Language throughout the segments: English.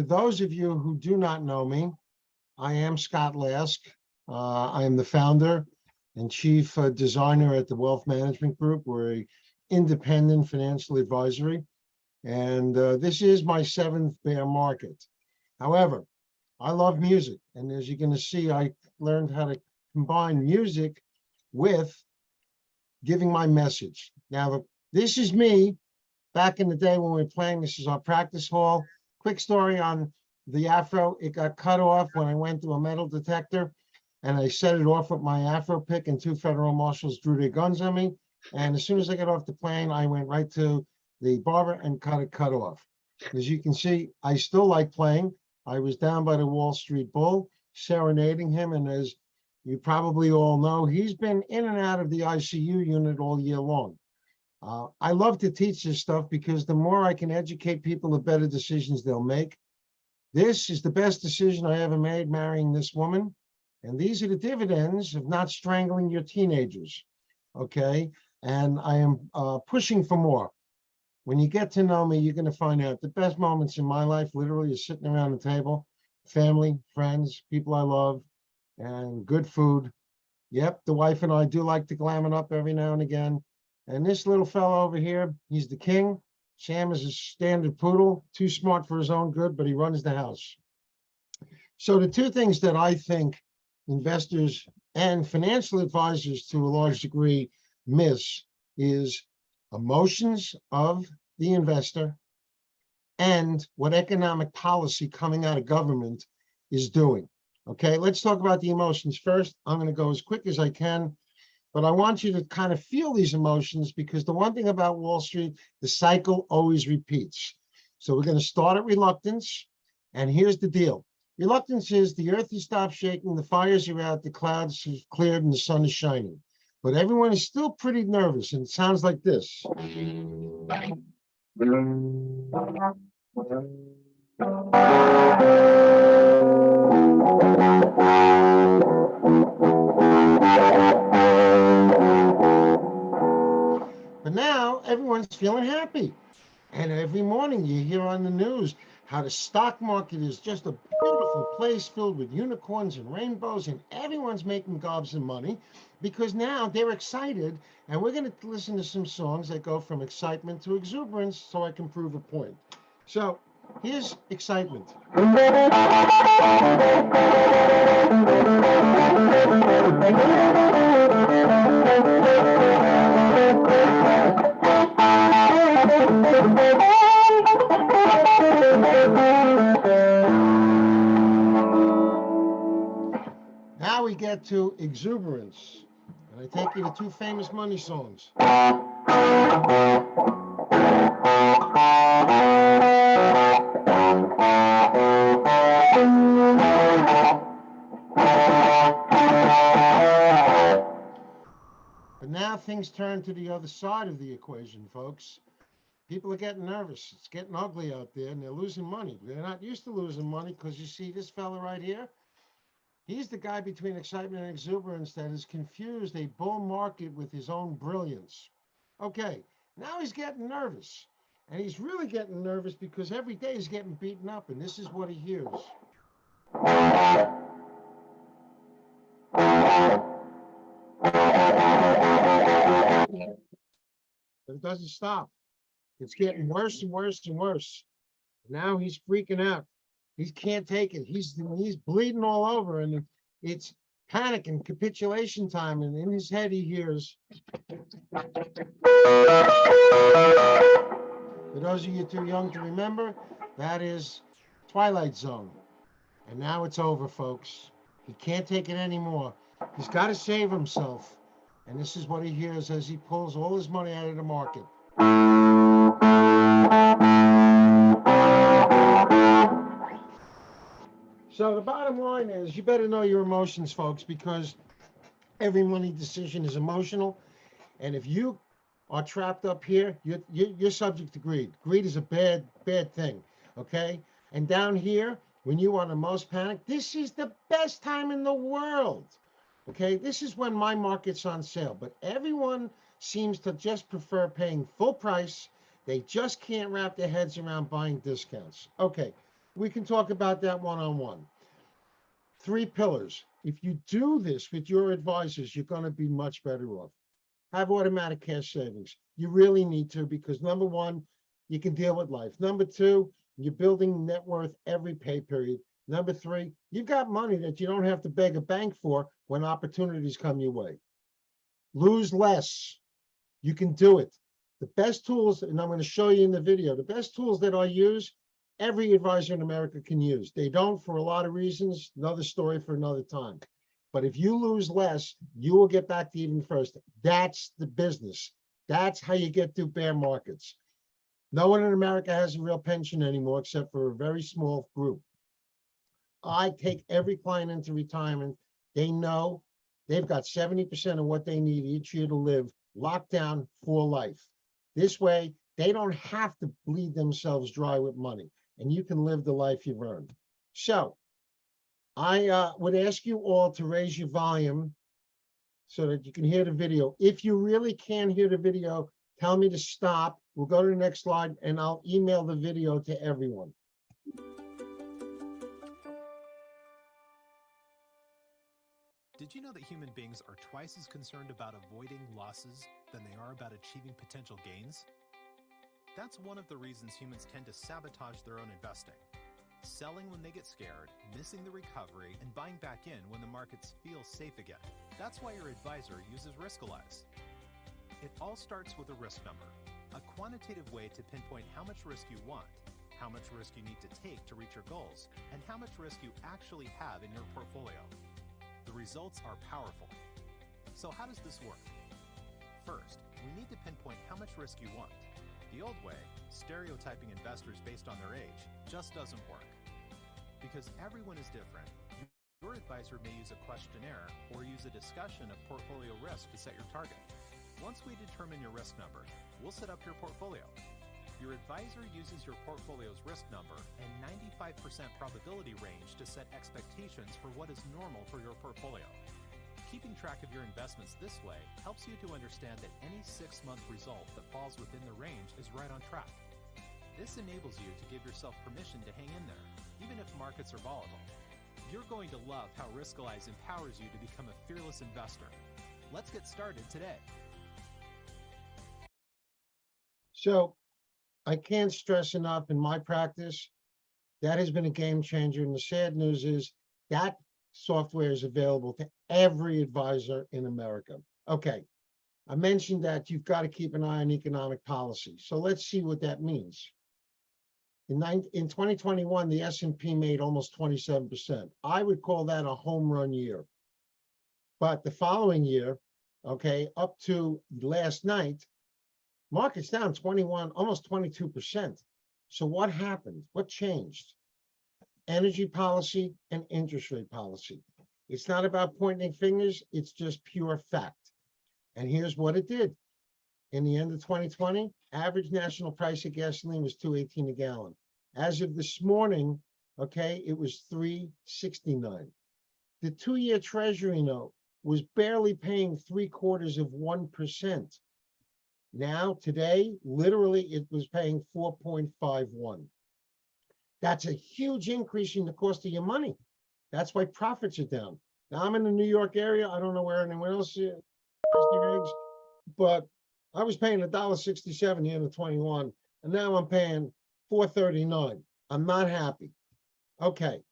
for those of you who do not know me, I am Scott Lask. I am the founder and chief designer at the Wealth Management Group. We're an independent financial advisory, and this is my 7th bear market. However, I love music, and as you're going to see, I learned how to combine music with giving my message. Now, this is me back in the day when we were playing. This is our practice hall. Quick story on the afro. It got cut off when I went to a metal detector, and I set it off with my afro pick, and 2 federal marshals drew their guns on me. And as soon as I got off the plane, I went right to the barber and cut off. As you can see, I still like playing. I was down by the Wall Street Bull serenading him, and as you probably all know, he's been in and out of the ICU unit all year long. I love to teach this stuff because the more I can educate people, the better decisions they'll make. This is the best decision I ever made, marrying this woman. And these are the dividends of not strangling your teenagers, okay? And I am pushing for more. When you get to know me, you're going to find out the best moments in my life literally is sitting around the table, family, friends, people I love, and good food. Yep, the wife and I do like to glam it up every now and again. And this little fellow over here, he's the king. Sam is a standard poodle, too smart for his own good, but he runs the house. So the 2 things that I think investors and financial advisors to a large degree miss is emotions of the investor and what economic policy coming out of government is doing. Okay, let's talk about the emotions first. I'm going to go as quick as I can, but I want you to kind of feel these emotions, because the one thing about Wall Street, the cycle always repeats. So we're going to start at reluctance, and here's the deal. Reluctance is the earth has stopped shaking, the fires are out, the clouds have cleared, and the sun is shining. But everyone is still pretty nervous, and it sounds like this. But now everyone's feeling happy. And every morning you hear on the news how the stock market is just a beautiful place filled with unicorns and rainbows, and everyone's making gobs of money because now they're excited. And we're going to listen to some songs that go from excitement to exuberance so I can prove a point. So here's excitement. Now we get to exuberance, and I take you to 2 famous money songs. But now things turn to the other side of the equation, folks. People are getting nervous. It's getting ugly out there, and they're losing money. They're not used to losing money, because you see this fella right here? He's the guy between excitement and exuberance that has confused a bull market with his own brilliance. Okay, now he's getting nervous. And he's really getting nervous because every day he's getting beaten up, and this is what he hears. But it doesn't stop. It's getting worse and worse and worse. Now he's freaking out. He can't take it. He's bleeding all over, and it's panic and capitulation time. And in his head, he hears. For those of you too young to remember, that is Twilight Zone. And now it's over, folks. He can't take it anymore. He's got to save himself. And this is what he hears as he pulls all his money out of the market. So the bottom line is, you better know your emotions, folks, because every money decision is emotional. And if you are trapped up here, you're subject to greed. Greed is a bad thing, okay? And down here, when you are the most panicked, this is the best time in the world, okay? This is when my market's on sale. But everyone seems to just prefer paying full price. They just can't wrap their heads around buying discounts. Okay, We can talk about that one-on-one. Three pillars. If you do this with your advisors, you're going to be much better off. Have automatic cash savings. You really need to, because number one, you can deal with life. Number two, you're building net worth every pay period. Number three, you've got money that you don't have to beg a bank for when opportunities come your way. Lose less. You can do it. The best tools, and I'm going to show you in the video, the best tools that I use, every advisor in America can use. They don't for a lot of reasons, another story for another time. But if you lose less, you will get back to even first. That's the business. That's how you get through bear markets. No one in America has a real pension anymore, except for a very small group. I take every client into retirement. They know they've got 70% of what they need each year to live locked down for life. This way, they don't have to bleed themselves dry with money, and you can live the life you've earned. So I would ask you all to raise your volume so that you can hear the video. If you really can't hear the video, tell me to stop. We'll go to the next slide, and I'll email the video to everyone. Did you know that human beings are twice as concerned about avoiding losses than they are about achieving potential gains? That's one of the reasons humans tend to sabotage their own investing. Selling when they get scared, missing the recovery, and buying back in when the markets feel safe again. That's why your advisor uses Riskalyze. It all starts with a risk number, a quantitative way to pinpoint how much risk you want, how much risk you need to take to reach your goals, and how much risk you actually have in your portfolio. The results are powerful. So how does this work? First, we need to pinpoint how much risk you want. The old way, stereotyping investors based on their age, just doesn't work. Because everyone is different, your advisor may use a questionnaire or use a discussion of portfolio risk to set your target. Once we determine your risk number, we'll set up your portfolio. Your advisor uses your portfolio's risk number and 95% probability range to set expectations for what is normal for your portfolio. Keeping track of your investments this way helps you to understand that any 6-month result that falls within the range is right on track. This enables you to give yourself permission to hang in there, even if markets are volatile. You're going to love how Riskalyze empowers you to become a fearless investor. Let's get started today. So I can't stress enough in my practice, that has been a game changer. And the sad news is that software is available to every advisor in America. Okay, I mentioned that you've got to keep an eye on economic policy. So let's see what that means. In 2021, the S&P made almost 27%. I would call that a home run year. But the following year, okay, up to last night, market's down 21, almost 22%. So what happened? What changed? Energy policy and interest rate policy. It's not about pointing fingers, it's just pure fact. And here's what it did. In the end of 2020, average national price of gasoline was $2.18 a gallon. As of this morning, okay, it was $3.69. The 2-year Treasury note was barely paying 0.75%. Now, today, literally, it was paying 4.51. That's a huge increase in the cost of your money. That's why profits are down. Now, I'm in the New York area. I don't know where anyone else is, but I was paying $1.67 the end of 21, and now I'm paying $4.39. I'm not happy. Okay,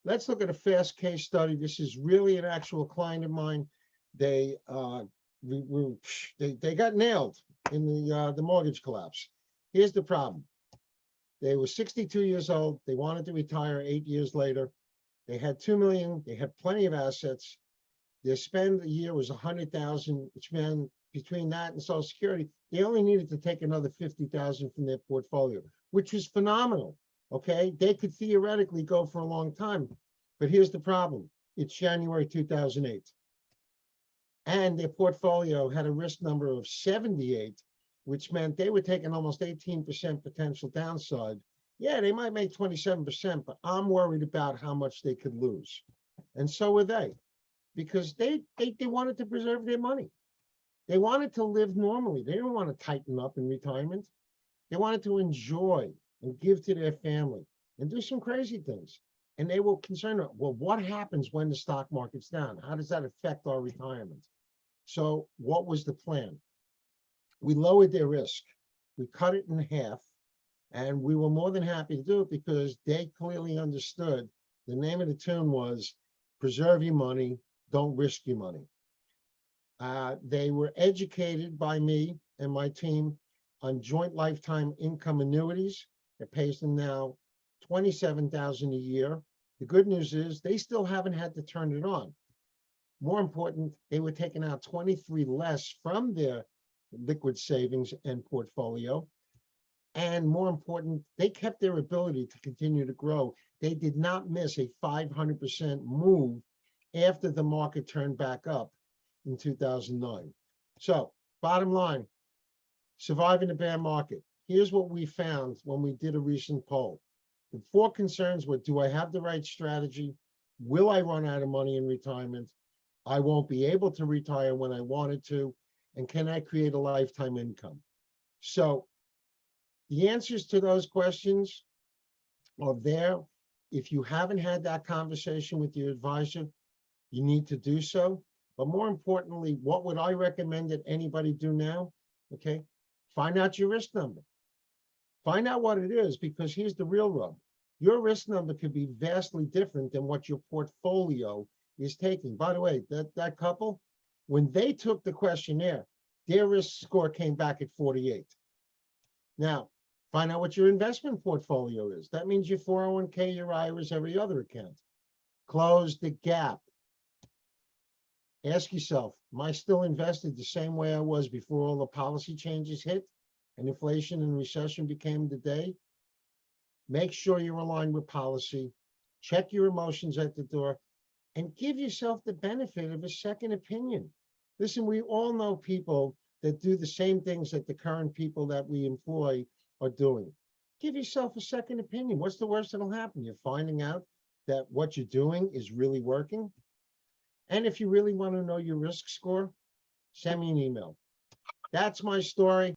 let's look at a fast case study. This is really an actual client of mine. They got nailed in the mortgage collapse. Here's the problem. They were 62 years old. They wanted to retire 8 years later. They had $2 million. They had plenty of assets. Their spend a year was $100,000, which meant between that and Social Security, they only needed to take another $50,000 from their portfolio, which was phenomenal. Okay, they could theoretically go for a long time, but here's the problem. It's January 2008. And their portfolio had a risk number of 78, which meant they were taking almost 18% potential downside. Yeah, they might make 27%, but I'm worried about how much they could lose. And so were they, because they wanted to preserve their money. They wanted to live normally. They didn't want to tighten up in retirement. They wanted to enjoy and give to their family. and do some crazy things. And they were concerned, well, what happens when the stock market's down? How does that affect our retirement? So what was the plan? We lowered their risk. We cut it in half, and we were more than happy to do it because they clearly understood the name of the tune was preserve your money, don't risk your money. They were educated by me and my team on joint lifetime income annuities. It pays them now $27,000 a year. The good news is they still haven't had to turn it on. More important, they were taking out 23 less from their liquid savings and portfolio. And more important, they kept their ability to continue to grow. They did not miss a 500% move after the market turned back up in 2009. So bottom line, surviving the bear market. Here's what we found when we did a recent poll. The 4 concerns were, do I have the right strategy? Will I run out of money in retirement? I won't be able to retire when I wanted to. And can I create a lifetime income? So the answers to those questions are there. If you haven't had that conversation with your advisor, you need to do so. But more importantly, what would I recommend that anybody do now? Okay, find out your risk number. Find out what it is, because here's the real rub. Your risk number could be vastly different than what your portfolio is taking. By the way, that couple, when they took the questionnaire, their risk score came back at 48. Now, find out what your investment portfolio is. That means your 401k, your IRAs, every other account. Close the gap. Ask yourself, am I still invested the same way I was before all the policy changes hit and inflation and recession became the day? Make sure you're aligned with policy. Check your emotions at the door and give yourself the benefit of a second opinion. Listen, we all know people that do the same things that the current people that we employ are doing. Give yourself a second opinion. What's the worst that'll happen? You're finding out that what you're doing is really working. And if you really want to know your risk score, send me an email. That's my story.